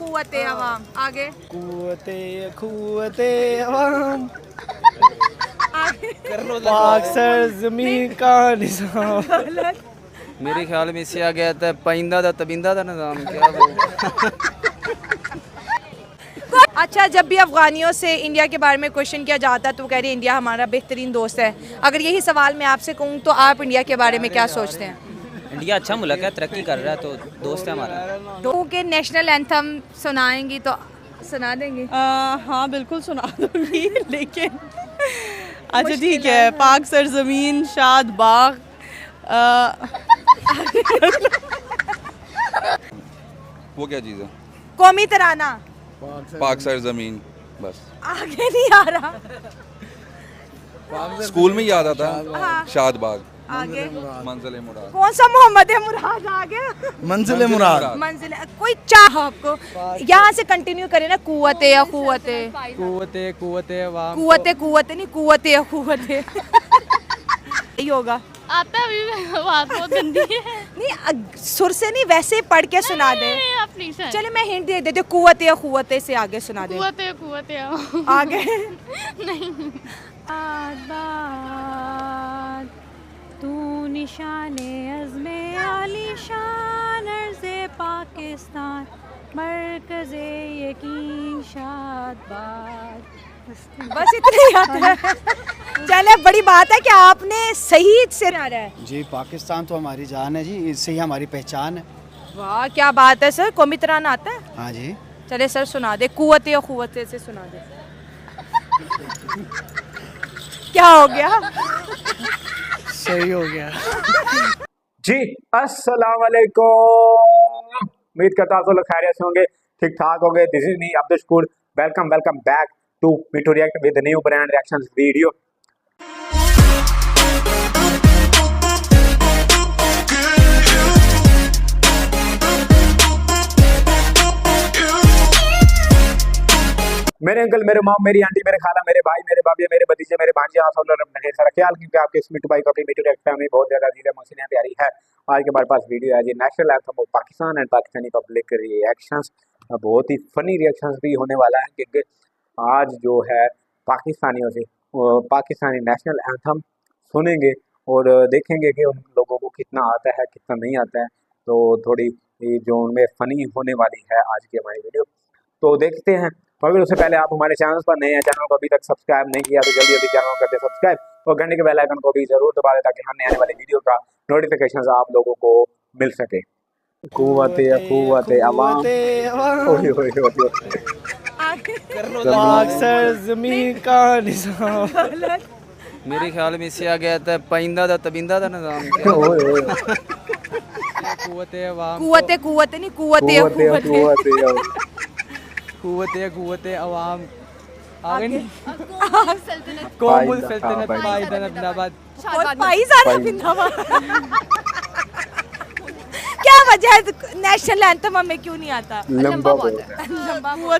कुव्वते अवाम। आगे कुव्वते अवाम, आगे पाक सरज़मीं का निज़ाम। गलत। मेरे ख्याल में इससे आ गया था पाइंदा दा तबिंदा दा निज़ाम क्या वो। अच्छा, जब भी अफगानियों से इंडिया के बारे में क्वेश्चन किया जाता है तो वो कह रही है इंडिया हमारा बेहतरीन दोस्त है। अगर यही सवाल मैं आपसे कहूँ तो आप इंडिया के बारे में क्या सोचते हैं? इंडिया अच्छा मुल्क है, तरक्की कर रहा है, तो दोस्त है हमारा। लोगों के नेशनल एंथम सुनाएंगी तो सुना देंगे? हाँ बिल्कुल सुना दूंगी लेकिन अच्छा ठीक है। पाक सरजमीन शाद बाग, वो क्या चीज़ है? कौमी तराना। पाक सरजमीन, बस आगे नहीं आ रहा। स्कूल में याद आता हाँ। शाद बाग, आगे मंजिल मुराद। कौन सा मोहम्मद है मुराद? आगे मंजिल मुराद। मंजिल कोई चाह आपको यहाँ से कंटिन्यू करे ना। कुव्वते या कुव्वते, कुव्वते अवाम, कुव्वते कुव्वते नहीं, कुव्वते या कुव्वते यही होगा। आता है, अभी बात बहुत गंदी है। नहीं सुर से नहीं, वैसे पढ़ के सुना दे। आप प्लीज चले मैं हिंट दे देती हूँ, कुव्वते या कुव्वते से आगे सुना दे। कुव्वते आगे नहीं। आबाद तू निशाने अज़्मे आलीशान अर्ज़े पाकिस्तान मरकज़े यकीन शादबाद। बस इतना ही आता है। चले बड़ी बात है कि आपने सही से आ रहा है। जी पाकिस्तान तो हमारी जान है जी, इससे ही हमारी पहचान है। वाह क्या बात है सर, कौमी तराना आता है? हाँ जी। चले सर सुना दे, कुव्वते या कुव्वते से सुना दे। क्या हो गया? सही हो गया जी। अस्सलाम वालेकुम, उम्मीद करता हूँ सब लोग खैरियत से होंगे, ठीक ठाक होंगे। This is me Abdul Shakoor, welcome back to Mithu react with new brand reactions video. मेरे अंकल, मेरे मॉम, मेरी आंटी, मेरे खाला, मेरे भाई, मेरे बाबी, मेरे भतीजे, मेरे भांजे, आप सब लोग अपना ढेर सारा ख्याल, क्योंकि आपके इस मिठू भाई को अपनी मिठू रिएक्ट फैमिली बहुत ज्यादा अजीज है, मौसीन प्यारी है। आज के हमारे पास वीडियो है जी national anthem of Pakistan and Pakistani public reactions. बहुत ही फनी रिएक्शंस भी होने वाला है, क्योंकि आज जो है पाकिस्तानियों से पाकिस्तानी नेशनल एंथम सुनेंगे और देखेंगे कि उन लोगों को कितना आता है कितना नहीं आता है। तो थोड़ी जो उनमें फनी होने वाली है आज की हमारी वीडियो, तो देखते हैं। मगर उससे पहले आप हमारे चैनल पर नए हैं, चैनल को अभी तक सब्सक्राइब नहीं किया तो जल्दी जल्दी चैनल को कर दे सब्सक्राइब और घंटे के बेल आइकन को भी जरूर दबा दें ताकि हमें आने वाली वीडियो का नोटिफिकेशन आप लोगों को मिल सके। कुव्वते अवाम, ओए ओए ओए, पाक सरज़मीं का निज़ाम। मेरे ख्याल में इससे आ गया था पाइंदा दा तबिंदा दा निज़ाम क्या वो। कुव्वते अवाम, कुव्वते कुव्वते नहीं, कुव्वते या कुव्वते। कुव्वते अवाम। आगे नहीं। सल्तनत कौमुल सल्तनत पायदान अब्दाबाद। और पाइज़ादा जिंदाबाद। क्या वजह है नेशनल एंथम हमें क्यों नहीं आता? लंबा बहुत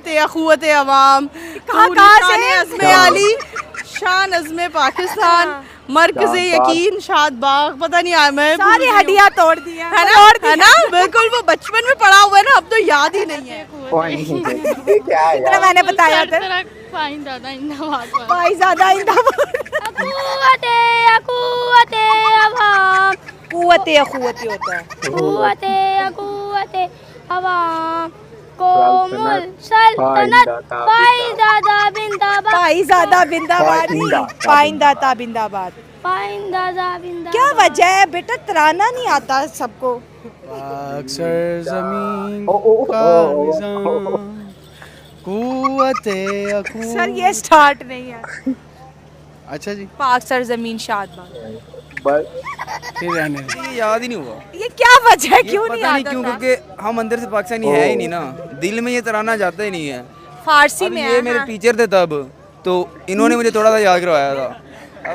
है। कुव्वते अवाम, कहाँ से? अज़्मे आली शान अज़्मे पाकिस्तान मरकज़े यकीन शाद बाग। पता नहीं यार, मैं सारी हड्डियां तोड़ दी हैं। है ना बिल्कुल, वो बचपन में पढ़ा हुआ है ना, अब तो याद ही नहीं है। क्या है इतना मैंने बताया था। पाइंदा इंदाबाद। पाइज़ादा जिंदाबाद। कुव्वते अवाम, कुव्वते या कुव्वते होता है। कुव्वते अवाम, कोमुल सल्तनत पाइंदा बिंदाबाद। पाइज़ादा बिंदाबाद नहीं, पाइंदा बिंदाबाद। पाइंदा बिंदाबाद। क्या वजह है बेटा, तराना नहीं आता सबको? पाक सरज़मीं ओ, ओ, का ओ, निज़ाम, कुव्वते सर ये स्टार्ट नहीं है। अच्छा जी, पाक सरजमीन शादबाद। फिर रहने दें। ये याद ही नहीं हुआ। ये क्या वजह है, क्यों नहीं पता नहीं आता क्यों, था? क्योंकि हम अंदर से पाकिस्तानी है ही नहीं ना, दिल में ये तराना जाता ही नहीं है। फारसी अब में ये है। मेरे हाँ। टीचर थे तब, तो इन्होंने मुझे थोड़ा सा याद करवाया था।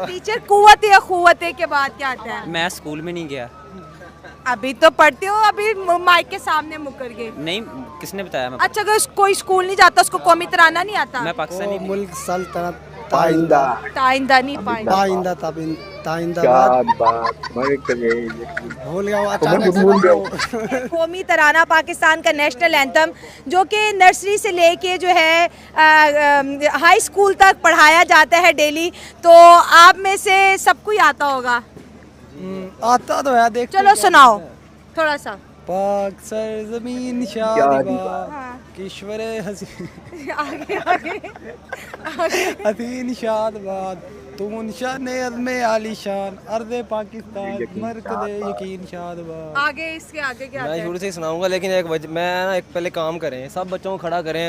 टीचर कुव्वते या कुव्वते के बाद क्या आता है? मैं स्कूल में नहीं गया। अभी तो पढ़ते हो, अभी माइक के सामने मुकर गए। नहीं, किसने बताया? मैं अच्छा, अगर कोई स्कूल नहीं जाता उसको कौमी तराना नहीं आता? मैं पाकिस्तानी नहीं। मुल्क सल्तनत पाइंदा ताइंदा नहीं, पाइंदा। पाइंदा ताइंदाबाद बात भूल गया वो अचानक से भूल गया। कौमी तराना पाकिस्तान का नेशनल एंथम जो कि नर्सरी से लेके जो है हाई स्कूल तक पढ़ाया जाता है डेली, तो आप में से सबको ही आता होगा। आता तो है, देख चलो सुनाओ थोड़ा सा। पाक सरजमीन हाँ। शादिबाद किश्वर हसीन आगे आगे हसीन शादबाद तू निशान अज़्मे आलीशान अर्ज़ पाकिस्तान मरकज़ यकीन शादबाद। आगे इसके आगे क्या मैं आता है? शुरू से ही सुनाऊंगा, लेकिन मैं ना एक पहले काम करें, सब बच्चों को खड़ा करें,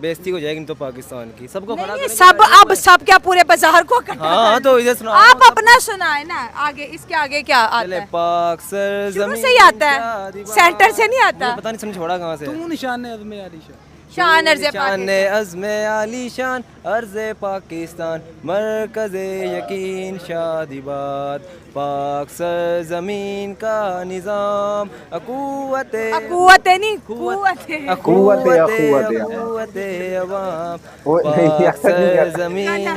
बेइज्जती हो जाएगी तो पाकिस्तान की, सबको खड़ा नहीं, करें। सब अब सब क्या पूरे बाजार को करना हाँ है? तो इधर सुनाओ आप अपना सुनाए ना। आगे इसके आगे क्या आता चले है? पाक शुरू सरजमीन से ही आता है, शादिबाद। सेंटर से नहीं आता। मुझे पता नहीं छोड़ा कहाँ से। तू निशान अज़्मे आलीशान शान अर्ज़े शान पाकिस्तान। अज़्मे आलीशान अर्ज़े पाकिस्तान मरकज़ यकीन शादिबाद पाक सरजमीन का निज़ाम अक़ुव्वत कुव्वत नहीं कुव्वत है। अक़ुव्वत अवाम पाक सरजमीन।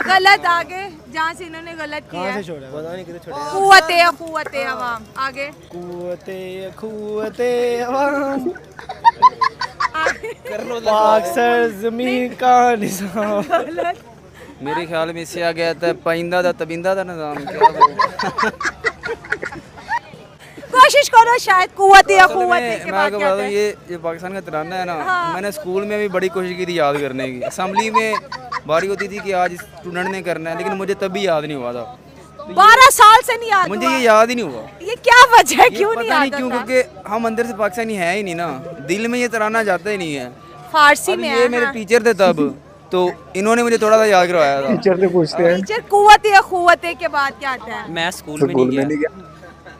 गलत आगे जहाँ से इन्होंने गलत किया है। पता नहीं कितने छोटे। कुव्वत अवाम आगे कुव्वते अवाम पाक सरजमीन का निज़ाम। मेरे ख्याल में इससे आ गया था पाइंदा था तबिंदा था निज़ाम, क्या वो। कोशिश करो शायद कुव्वत के मैं बाद आपको क्या बता आता दूं, है? ये पाकिस्तान का तराना है ना, मैंने स्कूल में भी बड़ी कोशिश की थी याद करने की। असेंबली में बारी होती थी कि आज स्टूडेंट ने करना है, लेकिन मुझे तभी याद नहीं हुआ था। 12 साल से नहीं याद मुझे हुआ। ये याद ही नहीं हुआ। ये क्या वजह है, क्यों पता नहीं नहीं याद क्यों, होता? क्योंकि हम अंदर से पाकिस्तानी है ही नहीं ना, दिल में ये तराना जाता ही नहीं है। फारसी अब में ये है। मेरे हाँ। टीचर थे तब, तो इन्होंने मुझे थोड़ा सा याद करवाया था। टीचर से पूछते हैं। टीचर कुव्वत के बाद क्या आता है? मैं स्कूल में नहीं गया।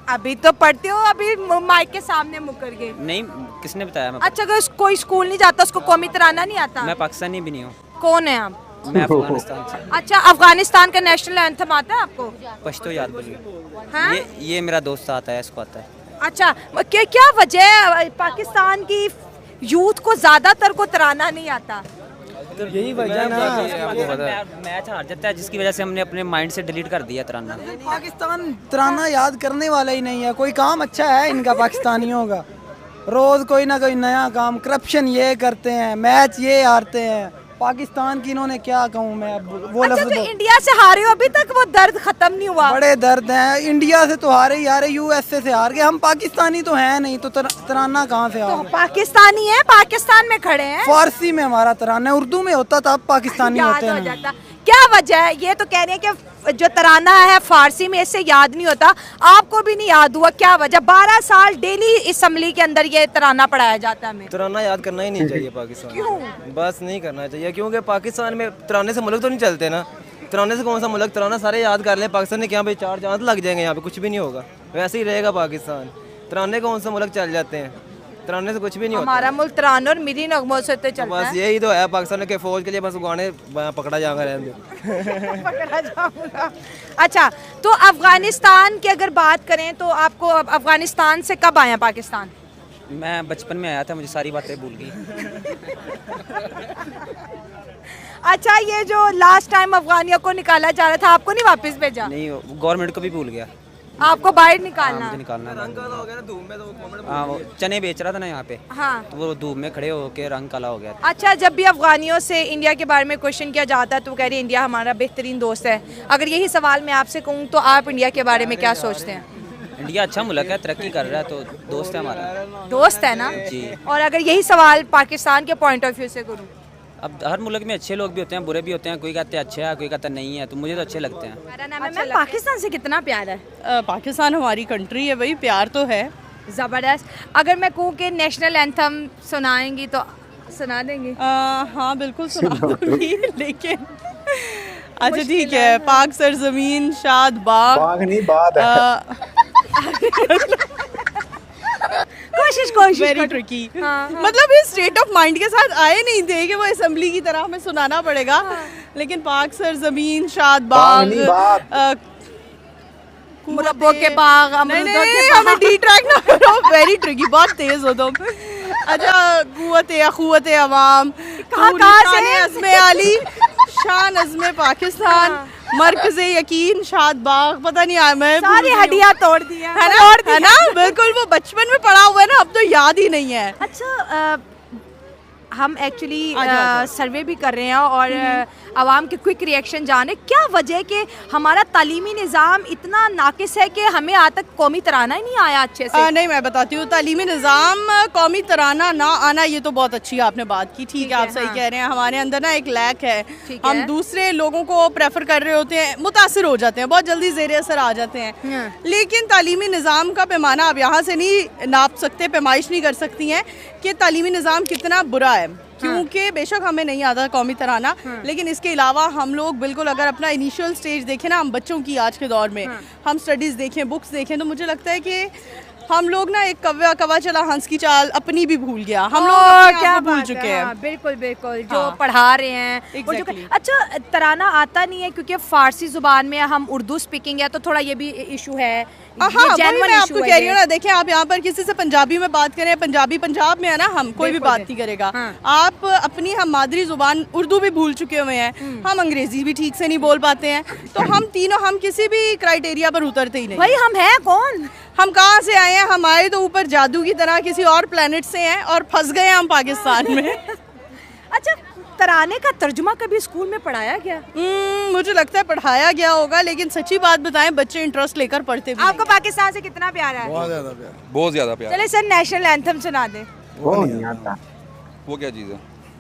अभी तो पढ़ते हो, अभी माइक के सामने मुकर गए। नहीं, किसने बताया? मैं अच्छा, अगर कोई स्कूल नहीं जाता उसको कौमी तराना नहीं आता? मैं पाकिस्तानी भी नहीं हूँ, कौन है आप? मैं अफगानिस्तान से। अच्छा, अफगानिस्तान का नेशनल एंथम आता है आपको? पश्तो याद बोलिए। हाँ? ये मेरा दोस्त आता है, इसको आता है। अच्छा, क्या वजह है पाकिस्तान की यूथ को ज्यादातर को तराना नहीं आता? यही वजह ना, आपको पता है। मैच हार जाता है, जिसकी वजह से हमने अपने माइंड से डिलीट कर दिया तराना। पाकिस्तान तराना याद करने वाला ही नहीं है। कोई काम अच्छा है इनका पाकिस्तानियों का? रोज कोई ना कोई नया काम, करप्शन ये करते हैं, मैच ये हारते हैं। पाकिस्तान की इन्होंने क्या कहूँ मैं, अब वो अच्छा, लफ्ज़ तो इंडिया से हारे हो, अभी तक वो दर्द खत्म नहीं हुआ? बड़े दर्द हैं। इंडिया से तो हारे ही हारे, यूएसए से हार गए। हम पाकिस्तानी तो हैं नहीं, तो तराना कहाँ से तो हार? पाकिस्तानी है, पाकिस्तान में खड़े हैं। फारसी में हमारा तराना है, उर्दू में होता था, अब पाकिस्तानी याद होते हो हैं। जाता। क्या वजह है? ये तो कह रहे हैं कि जो तराना है फारसी में, इससे याद नहीं होता। आपको भी नहीं याद हुआ, क्या वजह? 12 साल डेली असम्बली के अंदर ये तराना पढ़ाया जाता है हमें। तराना याद करना ही नहीं चाहिए पाकिस्तान में। बस नहीं करना चाहिए, क्योंकि पाकिस्तान में तराने से मुल्क तो नहीं चलते ना। तराने से कौन सा मुल्क? तराना सारे याद कर ले। पाकिस्तान ने क्या भाई 4 चांद लग जाएंगे, यहाँ पे कुछ भी नहीं होगा, वैसे ही रहेगा पाकिस्तान। तराने कौन सा मुल्क चल जाते हैं? तराने से कुछ भी नहीं होता। हमारा मुल्क तराना और मिरी नगमों से तो चलता बस है। यही तो है पाकिस्तान के फौज के लिए, बस गाने पकड़ा जाएगा रहने। पकड़ा जाऊंगा। अच्छा, तो अफगानिस्तान की अगर बात करें तो आपको अफगानिस्तान से कब आया पाकिस्तान? मैं बचपन में आया था, मुझे सारी बातें भूल गई। अच्छा, ये जो लास्ट टाइम अफगानियों को निकाला जा रहा था, आपको नहीं वापस भेजा? नहीं, गवर्नमेंट को भी भूल गया। आपको बाहर निकालना? मुझे निकालना था। हाँ, वो चने बेच रहा था ना यहाँ पे, हाँ। तो वो धूप में खड़े होके रंग काला हो गया। अच्छा, जब भी अफगानियों से इंडिया के बारे में क्वेश्चन किया जाता है तो वो कह रही है इंडिया हमारा बेहतरीन दोस्त है। अगर यही सवाल मैं आपसे कहूँ तो आप इंडिया के बारे में क्या सोचते हैं? इंडिया अच्छा मुल्क है, तरक्की कर रहा है, तो दोस्त है हमारा। दोस्त है ना जी। और अगर यही सवाल पाकिस्तान के पॉइंट ऑफ व्यू से करूँ? अब हर मुल्क में अच्छे लोग भी होते हैं, बुरे भी होते हैं। कोई कहते हैं अच्छा है, कोई कहता है नहीं है, तो मुझे तो अच्छे लगते हैं। मेरा नाम है मैम। पाकिस्तान से कितना प्यार है? पाकिस्तान हमारी कंट्री है भाई, प्यार तो है। ज़बरदस्त। अगर मैं कहूँ कि नेशनल एंथम सुनाएंगी तो सुना देंगी? हाँ बिल्कुल सुना दूंगी, लेकिन अच्छा ठीक है। पाक सरजमीन शाद बाग, बाग नहीं बात है। कोशिश वेरी ट्रिकी। हाँ। मतलब इस स्टेट ऑफ माइंड के साथ आए नहीं थे कि वो असेंबली की तरह हमें सुनाना पड़ेगा। लेकिन पाक सरजमीन शाद बाग, मुरब्बों के बाग, नहीं अमरूदों के नहीं, बाग। हमें डी ट्रैक ना करो, वेरी ट्रिकी, बहुत तेज हो तुम। अच्छा, कुव्वत अवाम, कहाँ से? अज़्मे आली शान अज़्मे पाकिस्तान, मरकज़ यकीन, शाद बाग, पता नहीं मैं सारी हड्डियां तोड़ दी हैं, है ना बिल्कुल, वो बचपन में पढ़ा हुआ है ना, अब तो याद ही नहीं है। अच्छा हम एक्चुअली सर्वे भी कर रहे हैं और आवाम के क्विक रिएक्शन जाने क्या वजह है कि हमारा तालीमी निज़ाम इतना नाकिस है कि हमें आज तक कौमी तराना ही नहीं आया अच्छे से। नहीं, मैं बताती हूँ, तालीमी निज़ाम कौमी तराना ना आना ये तो बहुत अच्छी आपने बात की, ठीक है, आप सही कह रहे हैं। हमारे अंदर ना एक लैक है, हम दूसरे लोगों को प्रेफर कर रहे होते हैं, मुतासिर हो जाते हैं, बहुत जल्दी ज़ेर असर आ जाते हैं। लेकिन तालीमी निज़ाम का पैमाना आप यहाँ से नहीं नाप सकते, पैमाइश नहीं कर सकती हैं कि तालीमी निज़ाम कितना बुरा है। क्योंकि बेशक हमें नहीं आता कौमी तराना, लेकिन इसके अलावा हम लोग बिल्कुल अगर अपना इनिशियल स्टेज देखें ना, हम बच्चों की आज के दौर में हम स्टडीज़ देखें, बुक्स देखें, तो मुझे लगता है कि हम लोग ना एक कवा चला हंस की चाल अपनी भी भूल गया, हम लोग क्या भूल चुके हैं। बिल्कुल बिल्कुल, जो पढ़ा रहे हैं। अच्छा, तराना आता नहीं है क्योंकि फारसी जुबान में हम उर्दू स्पीकिंग है, तो थोड़ा ये भी इशू है। हाँ, मैं आपको कह रही हूँ ना, देखें आप यहाँ पर किसी से पंजाबी में बात करें, पंजाबी पंजाब में है ना, हम कोई भी बात नहीं करेगा। आप अपनी हम मादरी जुबान उर्दू भी भूल चुके हुए हैं, हम अंग्रेजी भी ठीक से नहीं बोल पाते हैं, तो हम तीनों हम किसी भी क्राइटेरिया पर उतरते ही नहीं। भाई हम हैं कौन, हम कहाँ से आए हैं, हम आए तो ऊपर जादू की तरह किसी और प्लेनेट से हैं और फंस गए हम पाकिस्तान में। अच्छा, तराने का तर्जुमा कभी स्कूल में पढ़ाया गया? मुझे लगता है पढ़ाया गया होगा, लेकिन सच्ची बात बताएं बच्चे इंटरेस्ट लेकर पढ़ते भी। आपको पाकिस्तान से कितना प्यार है? बहुत ज़्यादा प्यार, बहुत ज़्यादा प्यार। चले सर, नेशनल एंथम सुना दे। वो नहीं आता। वो क्या चीज़ है?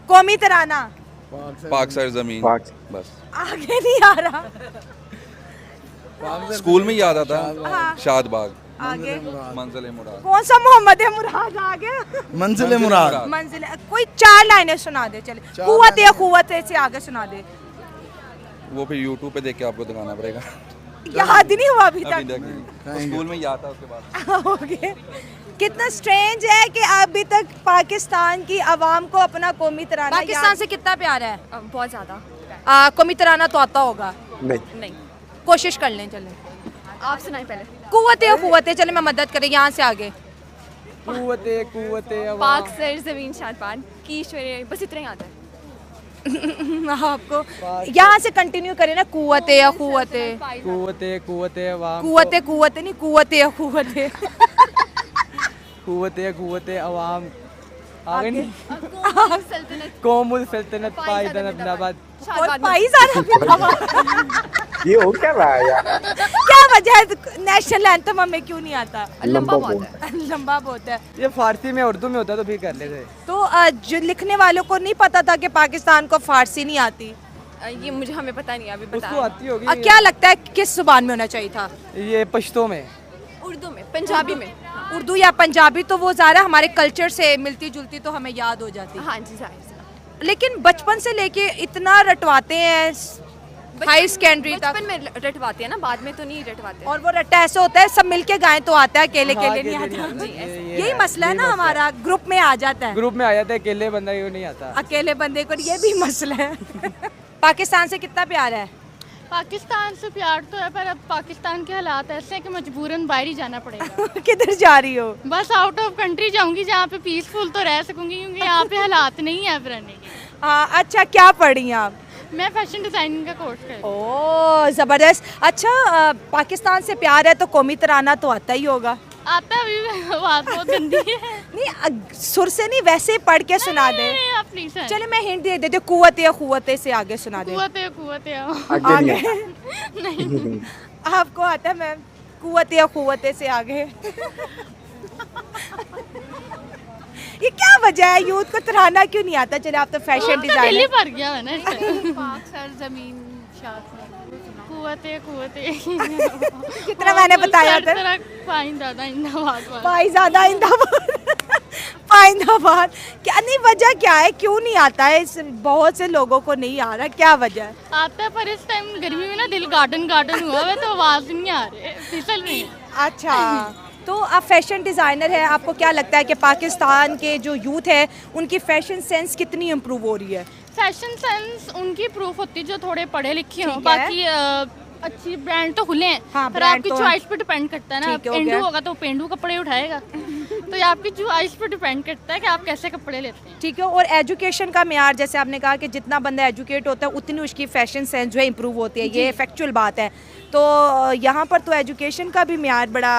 कौमी तराना। पाक सर ज़मीन, बस आगे नहीं आ रहा। स्कूल में याद आता, शाद बाग, आगे मंजिल मुराद। कौन सा मोहम्मद मुराद आगे? मंजिल मुराद। मंजिल, कोई 4 लाइनें सुना दे। चले, कुव्वत से आगे सुना दे। वो फिर यूट्यूब पे देख के आपको दिखाना पड़ेगा, याद ही नहीं हुआ अभी तक। स्कूल में याद था, उसके बाद ओके। कितना स्ट्रेंज है कि अभी तक पाकिस्तान की आवाम को अपना कौमी तराना, पाकिस्तान से कितना प्यार है? बहुत ज़्यादा। कौमी तराना तो आता होगा? नहीं। कोशिश कर लें, चले आप सुनाए पहले। कुव्वत, चले मैं मदद करें यहाँ से आगे। कुव्वत पाक सर ज़मीन शाद बाग की ईश्वरी, बस इतना ही आता है। आपको यहाँ से कंटिन्यू करें ना, कुव्वत नहीं, कुव्वत अवाम, आगे कौमुल सल्तनत पायदान अब्दाबाद। ये हो क्या रहा है यार? क्या वजह है नेशनल एंथम हमें क्यों नहीं आता? लंबा बहुत है। ये फारसी में उर्दू में होता तो फिर कर लेते। तो जो लिखने वालों को नहीं पता था कि पाकिस्तान को फारसी नहीं आती? ये मुझे हमें पता नहीं, अभी उसको आती होगी। क्या लगता है किस जुबान में होना चाहिए था? ये पश्तो में, उर्दू में, पंजाबी में। उर्दू या पंजाबी तो वो ज़्यादा हमारे कल्चर से मिलती जुलती, तो हमें याद हो जाती। हाँ जी, जाहिर। लेकिन बचपन से लेके इतना रटवाते हैं हाई सेकेंडरी तक। बचपन में रटवाते हैं ना, बाद में तो नहीं रटवाते। और वो रट्टा ऐसे होता है, सब मिलके गाएं तो आता है, अकेले नहीं आता। यही मसला है ना हमारा, ग्रुप में आ जाता है। ग्रुप में आ जाता है, अकेले बंदा क्यों नहीं आता? अकेले बंदे को ये भी मसला है। पाकिस्तान से कितना प्यार है? पाकिस्तान से प्यार तो है, पर अब पाकिस्तान के हालात ऐसे हैं कि मजबूरन बाहर ही जाना पड़ेगा। किधर जा रही हो? बस आउट ऑफ कंट्री जाऊंगी, जहाँ पे पीसफुल तो रह सकूंगी, क्योंकि यहाँ पे हालात नहीं है अब रहने के। हाँ, अच्छा, क्या पढ़ी आप? मैं फैशन डिजाइनिंग का कोर्स कर रही हूँ। ओह, ज़बरदस्त। अच्छा, पाकिस्तान से प्यार है तो कौमी तराना तो आता ही होगा? आता है, अभी बात बहुत गंदी है। नहीं, सुर से नहीं, वैसे पढ़ के सुना दे। आप प्लीज। चले मैं हिंट दे देती हूँ, कुव्वत से आगे सुना दे। कुव्वत आगे नहीं आपको आता है मैम? कुव्वत से आगे। ये क्या वजह है, यूथ को तराना क्यों नहीं आता? चले, आप तो फैशन डिजाइनर। पर गया है ना। पाक सर ज़मीन शाद कुव्वत कितना मैंने बताया था? पाइंदाबाद। क्या नहीं, वजह क्या है, क्यों नहीं आता है? बहुत से लोगों को नहीं आ रहा, क्या वजह है? आता है, पर इस टाइम गर्मी में ना दिल गार्डन हुआ है, तो आवाज नहीं आ रही, फिसल नहीं। अच्छा, तो आप फैशन डिज़ाइनर हैं, आपको क्या लगता है कि पाकिस्तान के जो यूथ है उनकी फैशन सेंस कितनी इम्प्रूव हो रही है? फैशन सेंस उनकी प्रूफ होती है जो थोड़े पढ़े लिखे हों, बाकी अच्छी ब्रांड तो खुले हैं। हाँ, पर आपकी चॉइस पे डिपेंड करता है ना। पेंडू होगा तो पेंडू कपड़े उठाएगा। तो ये आपकी चॉइस पर डिपेंड करता है कि आप कैसे कपड़े लेते हैं। ठीक है। और एजुकेशन का म्यार, जैसे आपने कहा कि जितना बंदा एजुकेट होता है उतनी उसकी फैशन सेंस जो है इम्प्रूव होती है, ये फैक्चुअल बात है। तो यहाँ पर तो एजुकेशन का भी म्यार बड़ा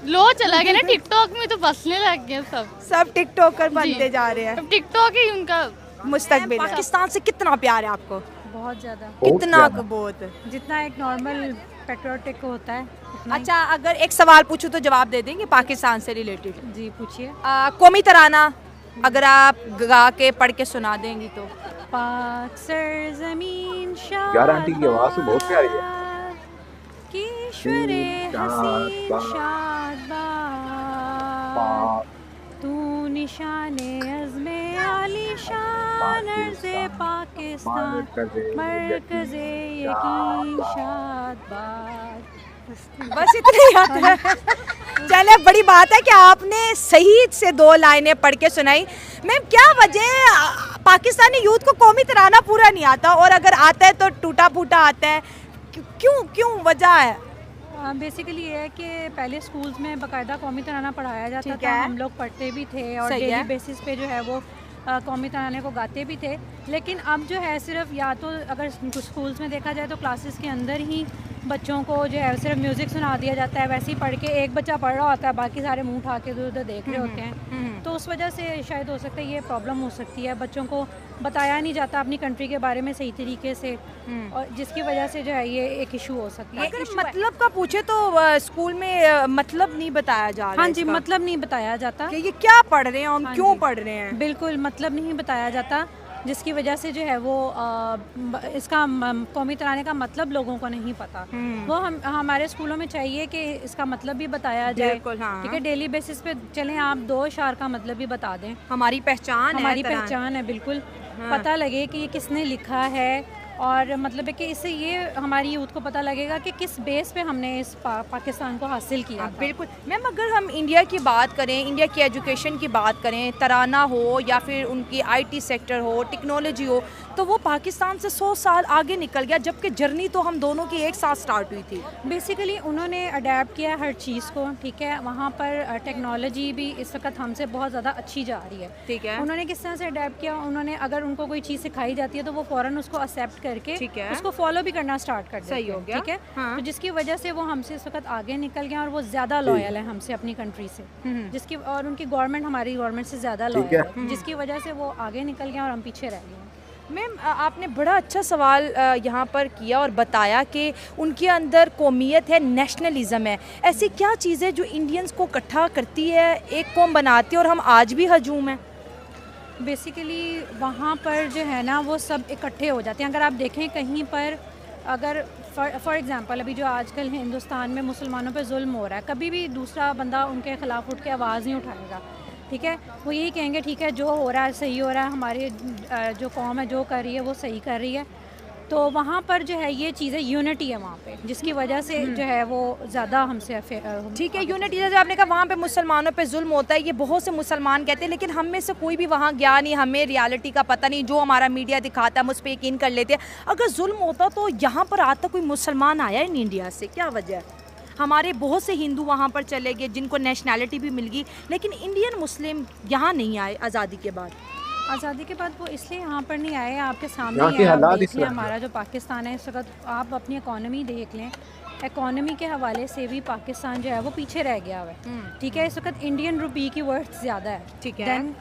लो चला गया ना, टिकटॉक में तो बसने लग गए सब टिकटॉकर बनते जा रहे हैं। टिकटॉक ही उनका मुस्तकबिल है। पाकिस्तान से कितना प्यार है आपको? बहुत ज़्यादा। कितना? बहुत। जितना एक नॉर्मल पेट्रियोटिक होता है। अच्छा, अगर एक सवाल पूछूं तो जवाब दे देंगे पाकिस्तान से रिलेटेड? जी पूछिए। कौमी तराना अगर आप गा के पढ़ के सुना देंगी तो? पाक सरज़मीन यार आंटी की आवाज़ तो बहुत प्यारी है। कीश्वरे हसीन शादबाद, तू निशाने अज़्मे आलीशान अर्ज़े पाकिस्तान, मरकज़े यकीन शादबाद। बस इतना ही आता है। चले, बड़ी बात है कि आपने सही से 2 लाइनें पढ़ के सुनाई। मैम, क्या वजह पाकिस्तानी यूथ को कौमी तराना पूरा नहीं आता, और अगर आता है तो टूटा फूटा आता है? क्यों वजह है? बेसिकली ये है कि पहले स्कूल्स में बाकायदा कौमी तराना पढ़ाया जाता था, हम लोग पढ़ते भी थे और डेली बेसिस पे जो है वो कौमी तराने को गाते भी थे। लेकिन अब जो है सिर्फ या तो अगर स्कूल्स में देखा जाए तो क्लासेस के अंदर ही बच्चों को जो है सिर्फ म्यूज़िक सुना दिया जाता है, वैसे ही पढ़ के एक बच्चा पढ़ रहा होता है, बाकी सारे मुंह उठा के उधर देख रहे होते हैं। तो उस वजह से शायद हो सकता है ये प्रॉब्लम हो सकती है, बच्चों को बताया नहीं जाता अपनी कंट्री के बारे में सही तरीके से, और जिसकी वजह से जो है ये एक इशू हो सकता है। अगर मतलब का पूछे तो स्कूल में मतलब नहीं बताया जा रहा? हाँ जी, मतलब नहीं बताया जाता कि ये क्या पढ़ रहे हैं, हम क्यों पढ़ रहे हैं। बिल्कुल मतलब नहीं बताया जाता, जिसकी वजह से जो है वो इसका कौमी तराने का मतलब लोगों को नहीं पता। वो हमारे स्कूलों में चाहिए कि इसका मतलब भी बताया जाए। ठीक है, डेली बेसिस पे चलें, आप 2 अशार का मतलब भी बता दें। हमारी पहचान है, बिल्कुल पता लगे कि ये किसने लिखा है, और मतलब है कि इससे ये हमारी यूथ को पता लगेगा कि किस बेस पे हमने इस पाकिस्तान को हासिल किया। बिल्कुल मैम, अगर हम इंडिया की बात करें, इंडिया की एजुकेशन की बात करें, तराना हो या फिर उनकी IT सेक्टर हो, टेक्नोलॉजी हो, तो वो पाकिस्तान से 100 साल आगे निकल गया, जबकि जर्नी तो हम दोनों की एक साथ स्टार्ट हुई थी। बेसिकली उन्होंने अडेप्ट किया हर चीज़ को। ठीक है, वहाँ पर टेक्नोलॉजी भी इस वक्त हमसे बहुत ज़्यादा अच्छी जा रही है। ठीक है, उन्होंने किस तरह से अडेप्ट किया, उन्होंने अगर उनको कोई चीज़ सिखाई जाती है तो वो फ़ौरन उसको एक्सेप्ट करके उसको फॉलो भी करना स्टार्ट कर देते हैं। सही हो गया। ठीक है, तो जिसकी वजह से वो हमसे इस वक्त आगे निकल गए और वो ज़्यादा लॉयल है हमसे अपनी कंट्री से, जिसकी और उनकी गवर्नमेंट हमारी गवर्नमेंट से ज़्यादा लॉयल है, जिसकी वजह से वो आगे निकल गए और हम पीछे रह गए। मैम, आपने बड़ा अच्छा सवाल यहाँ पर किया और बताया कि उनके अंदर कौमियत है, नेशनलिज्म है। ऐसी क्या चीज़ें जो इंडियंस को इकट्ठा करती है, एक कौम बनाती है, और हम आज भी हजूम हैं? बेसिकली वहाँ पर जो है ना वो सब इकट्ठे हो जाते हैं। अगर आप देखें कहीं पर, अगर फॉर एग्ज़ाम्पल अभी जो आजकल हिंदुस्तान में मुसलमानों पर जुल्म हो रहा है, कभी भी दूसरा बंदा उनके ख़िलाफ़ उठ के आवाज़ नहीं उठाएगा। ठीक है, वो यही कहेंगे ठीक है जो हो रहा है सही हो रहा है, हमारी जो कौम है जो कर रही है वो सही कर रही है। तो वहाँ पर जो है ये चीज़ें यूनिटी है वहाँ पे, जिसकी वजह से जो है वो ज़्यादा हमसे ठीक है, यूनिटी। जैसे आपने कहा वहाँ पे मुसलमानों पे जुल्म होता है, ये बहुत से मुसलमान कहते हैं, लेकिन हम में से कोई भी वहाँ गया नहीं, हमें रियलिटी का पता नहीं, जो हमारा मीडिया दिखाता है हम उस पर यकीन कर लेते हैं। अगर जुल्म होता तो यहाँ पर आज तक कोई मुसलमान आया ही नहीं इंडिया से, क्या वजह है? हमारे बहुत से हिंदू वहाँ पर चले गए जिनको नेशनैलिटी भी मिल गई, लेकिन इंडियन मुस्लिम यहाँ नहीं आए आज़ादी के बाद। आज़ादी के बाद वो इसलिए यहाँ पर नहीं आए, आपके सामने ही आप देख लें हमारा जो पाकिस्तान है इस वक्त, आप अपनी इकॉनमी देख लें, इकॉनमी के हवाले से भी पाकिस्तान जो है वो पीछे रह गया हुआ है। ठीक है, इस वक्त इंडियन रुपी की वर्थ ज़्यादा है, ठीक है, देन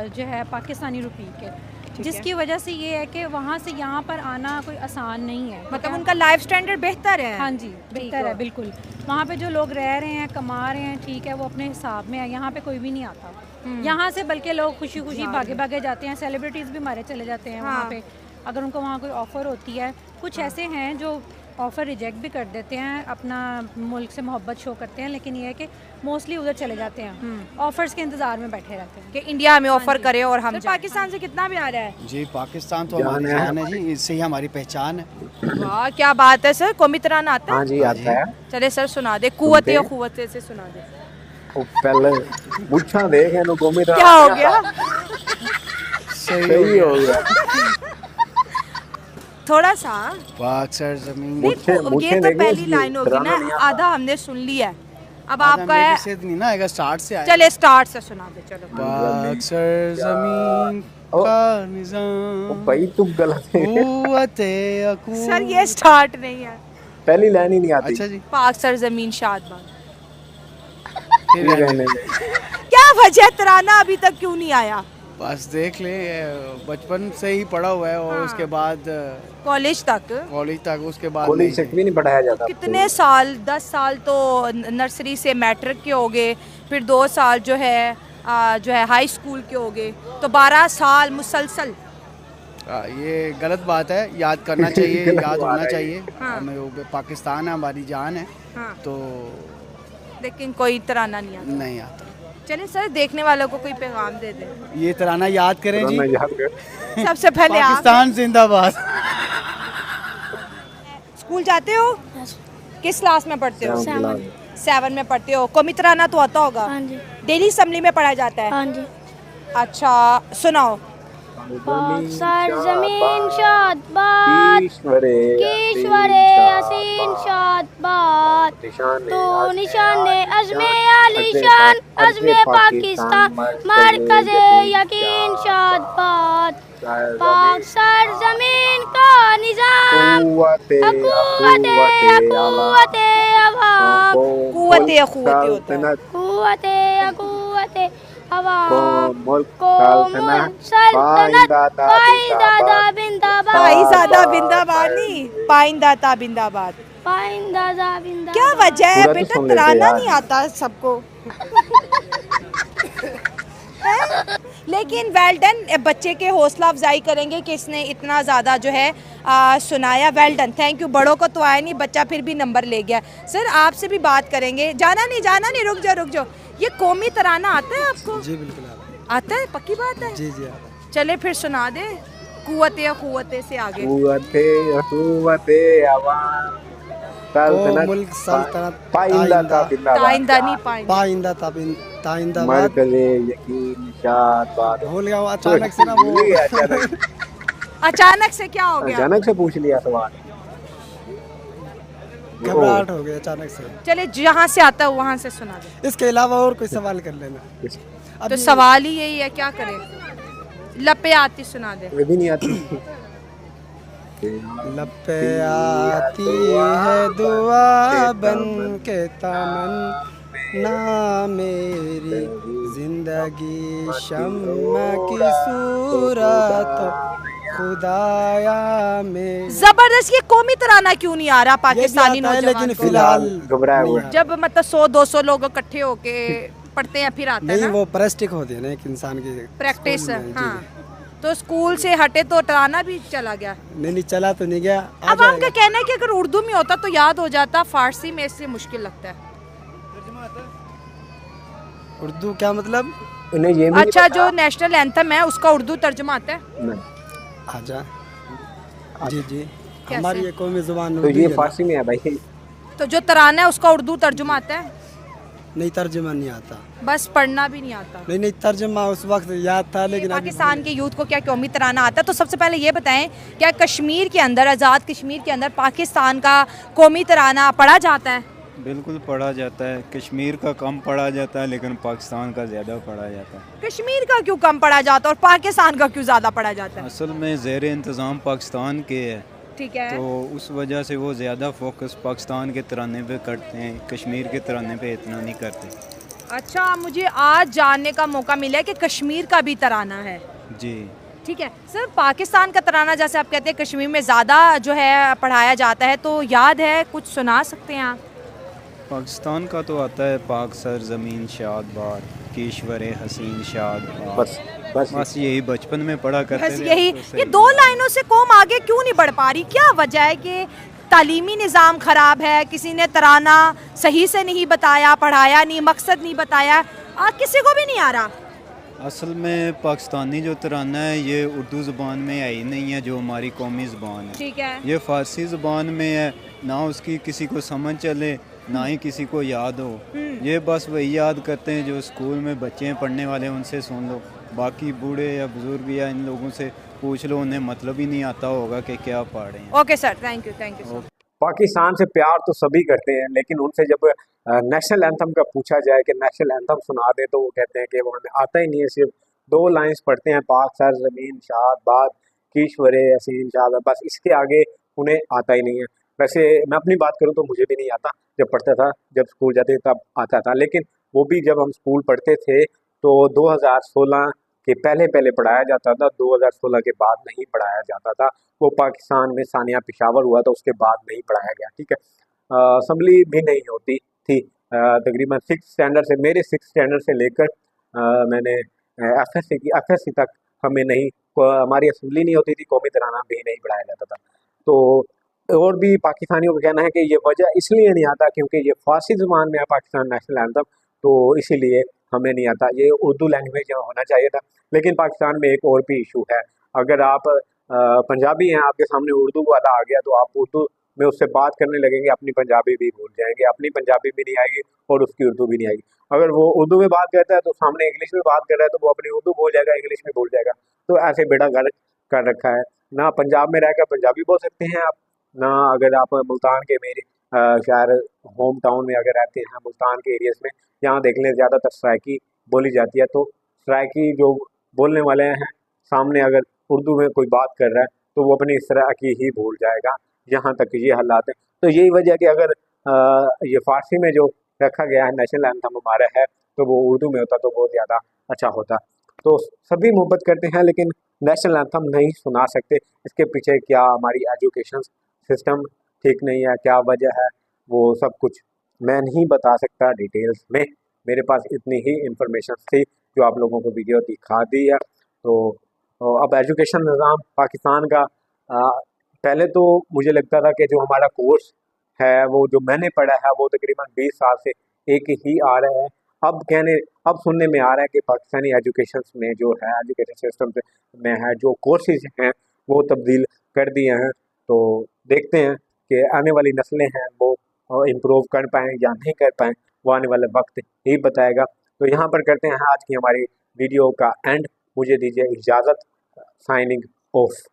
जो है पाकिस्तानी रुपी के, जिसकी वजह से ये है कि वहाँ से यहाँ पर आना कोई आसान नहीं है। मतलब उनका लाइफ स्टैंडर्ड बेहतर है। हाँ जी, बेहतर है बिल्कुल। वहाँ पे जो लोग रह रहे हैं, कमा रहे हैं, ठीक है, वो अपने हिसाब में है। यहाँ पे कोई भी नहीं आता यहाँ से, बल्कि लोग खुशी खुशी भागे भागे जाते हैं। सेलिब्रिटीज़ भी मारे चले जाते हैं वहाँ पे, अगर उनको वहाँ कोई ऑफ़र होती है। कुछ ऐसे हैं जो ऑफ़र रिजेक्ट भी कर देते हैं, अपना मुल्क से मोहब्बत शो करते हैं, लेकिन ये है कि मोस्टली उधर चले जाते हैं, ऑफ़र्स के इंतज़ार में बैठे रहते हैं कि इंडिया हमें ऑफ़र करे और हम। पाकिस्तान से कितना भी आ रहा है? जी, पाकिस्तान तो हमारी जान है जी, इससे ही हमारी पहचान है। वाह, क्या बात है सर, कौमी तराना आता है? हाँ जी, आता है। चले सर सुना दे, कुव्वत या खुव्वत से सुना दे। पहले मुच्छा देख इन्हों कौमी तराना क्या हो गया? सही हो गया थोड़ा सा। पाक सरज़मीन, ये तो पहली लाइन होगी ना, आधा हमने सुन लिया है, अब आपका है, से नहीं ना आएगा, स्टार्ट से आएगा। चले स्टार्ट से सुना दे चलो। पाक सरजमीन का निजाम भाई तुम गलत है। सर ये स्टार्ट नहीं है, पहली लाइन ही नहीं आती। अच्छा जी, पाक सरजमीन शादबाद। नहीं। क्या वजह तराना अभी तक क्यों नहीं आया? बस देख ले, बचपन से ही पढ़ा हुआ है और उसके बाद कॉलेज तक उसके बाद कॉलेज तक भी नहीं पढ़ाया जाता। कितने साल, 10 साल तो नर्सरी से मैट्रिक के हो गए, फिर 2 साल जो है हाई स्कूल के हो गए, तो 12 साल मुसलसल। ये गलत बात है, याद करना चाहिए, याद होना चाहिए। हमें पाकिस्तान है, हमारी जान है, तो लेकिन कोई तराना नहीं आता। चलिए सर, देखने वालों को कोई पैगाम दे दे। ये तराना याद करें जी। सबसे पहले पाकिस्तान जिंदाबाद। स्कूल जाते हो? किस क्लास में पढ़ते हो? 7 में पढ़ते हो। कौमी तराना तो आता होगा? हाँ जी। डेली असेंबली में पढ़ा जाता है? हाँ जी। अच्छा सुनाओ। सरजमीन शादबाद, कीश्वरे हसीन शादबाद, तो निशाने अज़्मे आलीशान, अज़्मे पाकिस्तान, मरकज़े यकीन शादबाद, पाक सरजमीन का निज़ाम, कुव्वते अवाम, कुव्वते होता है, कुव्वते अवाम को सल्तनत पाइंदादा बिंदाबाद, पाइंदादा बिंदाबाद। क्या वजह है बेटा, तराना नहीं आता सबको? लेकिन वेल डन, बच्चे के हौसला अफजाई करेंगे कि इसने इतना ज़्यादा जो है सुनाया। Well done, thank you. बड़ों को तो आया नहीं, बच्चा फिर भी नंबर ले गया। सर आपसे भी बात करेंगे। जाना नहीं, रुक जाओ। ये कौमी तराना आता है आपको? जी बिल्कुल आता है, पक्की बात है? जी। चले फिर सुना दे, कुव्वते से आगे। मुल्क सल्तनत भूल गया अचानक से ना वो। अचानक से क्या हो गया? अचानक से पूछ लिया सवाल, घबराहट हो गया अचानक से। चले जहाँ से आता है वहाँ से सुना दे। इसके अलावा और कोई सवाल कर लेना। तो सवाल ही यही है, क्या करें? लपे आती सुना दे। ये भी नहीं आती। लपे आती है दुआ बन के तमन्ना मेरी, जिंदगी शम्मा की सूरत खुदाया में। जबरदस्त। ये कौमी तराना क्यों नहीं आ रहा पाकिस्तानी नौजवान? लेकिन फिलहाल घबराया हुआ है। जब मतलब 100-200 लोग इकट्ठे होके पढ़ते हैं फिर आता है ना? वो प्रैक्टिस होती है ना एक इंसान की प्रैक्टिस। हाँ, तो स्कूल से हटे तो तराना भी चला गया? नहीं चला तो नहीं गया। अब आपका कहना है कि अगर उर्दू में होता तो याद हो जाता, फारसी में इससे मुश्किल लगता है। उर्दू क्या मतलब? अच्छा, जो नेशनल एंथम है उसका उर्दू तर्जुमा आता है? आजा जी हमारी ये कौमी जुबान तो ये फारसी में है भाई। तो जो तराना है उसका उर्दू तर्जुमा आता है? नहीं, तर्जुमा नहीं आता। बस पढ़ना भी नहीं आता? नहीं, तर्जुमा उस वक्त याद था, लेकिन पाकिस्तान के यूथ को क्या कौमी तराना आता है? तो सबसे पहले ये बताएं, क्या कश्मीर के अंदर, आज़ाद कश्मीर के अंदर पाकिस्तान का कौमी तराना पढ़ा जाता है? बिल्कुल पढ़ा जाता है। कश्मीर का कम पढ़ा जाता है, लेकिन पाकिस्तान का ज़्यादा पढ़ा जाता है। कश्मीर का क्यों कम पढ़ा जाता है और पाकिस्तान का क्यों ज़्यादा पढ़ा जाता है? असल में ज़ेर इंतज़ाम पाकिस्तान के है, ठीक है, तो उस वजह से वो ज़्यादा फोकस पाकिस्तान के तराने पे करते हैं, कश्मीर के तराने पे इतना नहीं करते। अच्छा, मुझे आज जानने का मौका मिला है कि कश्मीर का भी तराना है। जी ठीक है सर। पाकिस्तान का तराना जैसे आप कहते हैं कश्मीर में ज़्यादा जो है पढ़ाया जाता है, तो याद है, कुछ सुना सकते हैं आप? पाकिस्तान का तो आता है, पाक सर ज़मीन शादबाद, कीश्वरे हसीन शादबाद, बस यही बचपन में पढ़ा करते थे। यही, ये 2 लाइनों से कौम आगे क्यों नहीं बढ़ पा रही? क्या वजह है कि तालीमी निज़ाम ख़राब है, किसी ने तराना सही से नहीं बताया, पढ़ाया नहीं, मकसद नहीं बताया, किसी को भी नहीं आ रहा? असल में पाकिस्तानी जो तराना है ये उर्दू ज़बान में है ही नहीं है, जो हमारी कौमी ज़बान है। ठीक है, ये फ़ारसी ज़बान में है, ना उसकी किसी को समझ चले, ना ही किसी को याद हो। ये बस वही याद करते हैं जो स्कूल में बच्चे हैं पढ़ने वाले, उनसे सुन लो। बाकी बूढ़े या बुजुर्ग या इन लोगों से पूछ लो, उन्हें मतलब ही नहीं आता होगा कि क्या पढ़ रहे हैं। Okay sir, thank you. Pakistan से प्यार तो सभी करते हैं, लेकिन उनसे जब नेशनल एंथम का पूछा जाए कि नेशनल एंथम सुना दे तो वो कहते हैं कि वो हमें आता ही नहीं है, सिर्फ 2 लाइंस पढ़ते हैं, पाक सर ज़मीन शाद बाद कीश्वरे हसीन शाद, बस इसके आगे उन्हें आता ही नहीं है। वैसे मैं अपनी बात करूं तो मुझे भी नहीं आता, जब पढ़ता था, जब स्कूल जाते तब आता था, लेकिन वो भी जब हम स्कूल पढ़ते थे तो 2016 के पहले पहले पढ़ाया जाता था, 2016 के बाद नहीं पढ़ाया जाता था। वो पाकिस्तान में सानिया पेशावर हुआ था, उसके बाद नहीं पढ़ाया गया, ठीक है। असम्बली भी नहीं होती थी तकरीबन 6 स्टैंडर्ड से, मेरे 6 स्टैंडर्ड से लेकर मैंने एफएससी तक हमें नहीं, हमारी असम्बली नहीं होती थी, कौमी तराना भी नहीं पढ़ाया जाता था। तो और भी पाकिस्तानियों का कहना है कि ये वजह इसलिए नहीं आता क्योंकि ये फारसी ज़ुबान में है पाकिस्तान नेशनल एंथम, तो इसीलिए हमें नहीं आता, ये उर्दू लैंग्वेज में होना चाहिए था। लेकिन पाकिस्तान में एक और भी इशू है, अगर आप पंजाबी हैं, आपके सामने उर्दू वाला आ गया तो आप उर्दू में उससे बात करने लगेंगे, अपनी पंजाबी भी भूल जाएंगे, अपनी पंजाबी भी नहीं आएगी और उसकी उर्दू भी नहीं आएगी। अगर वो उर्दू में बात करता है तो सामने इंग्लिश में बात कर रहा है तो वो अपनी उर्दू भूल जाएगा, इंग्लिश में भूल जाएगा। तो ऐसे बेड़ा गर्क कर रखा है, ना पंजाब में रहकर पंजाबी बोल सकते हैं आप, ना अगर आप मुल्तान के मेरे शहर होम टाउन में अगर रहते हैं, मुल्तान के एरियाज़ में, यहाँ देख लें ज़्यादातर सराइकी बोली जाती है, तो सराइकी जो बोलने वाले हैं सामने अगर उर्दू में कोई बात कर रहा है तो वो अपनी इस तरह की ही भूल जाएगा। यहाँ तक ये हालात है, तो यही वजह है कि अगर ये फ़ारसी में जो रखा गया है नेशनल एंथम हमारा है तो वो उर्दू में होता तो बहुत ज़्यादा अच्छा होता। तो सभी मोहब्बत करते हैं लेकिन नेशनल एंथम नहीं सुना सकते, इसके पीछे क्या हमारी एजुकेशन सिस्टम ठीक नहीं है, क्या वजह है, वो सब कुछ मैं नहीं बता सकता डिटेल्स में। मेरे पास इतनी ही इंफॉर्मेशन थी जो आप लोगों को वीडियो दिखा दी है। तो अब एजुकेशन निज़ाम पाकिस्तान का, पहले तो मुझे लगता था कि जो हमारा कोर्स है वो जो मैंने पढ़ा है वो तकरीबन 20 साल से एक ही आ रहा है। अब सुनने में आ रहा है कि पाकिस्तानी एजुकेशन में जो है, एजुकेशन सिस्टम में है जो कोर्सेज हैं वो तब्दील कर दिए हैं। तो देखते हैं कि आने वाली नस्लें हैं वो इम्प्रूव कर पाएँ या नहीं कर पाएँ, वो आने वाला वक्त ही बताएगा। तो यहाँ पर करते हैं आज की हमारी वीडियो का एंड, मुझे दीजिए इजाज़त, साइनिंग ऑफ।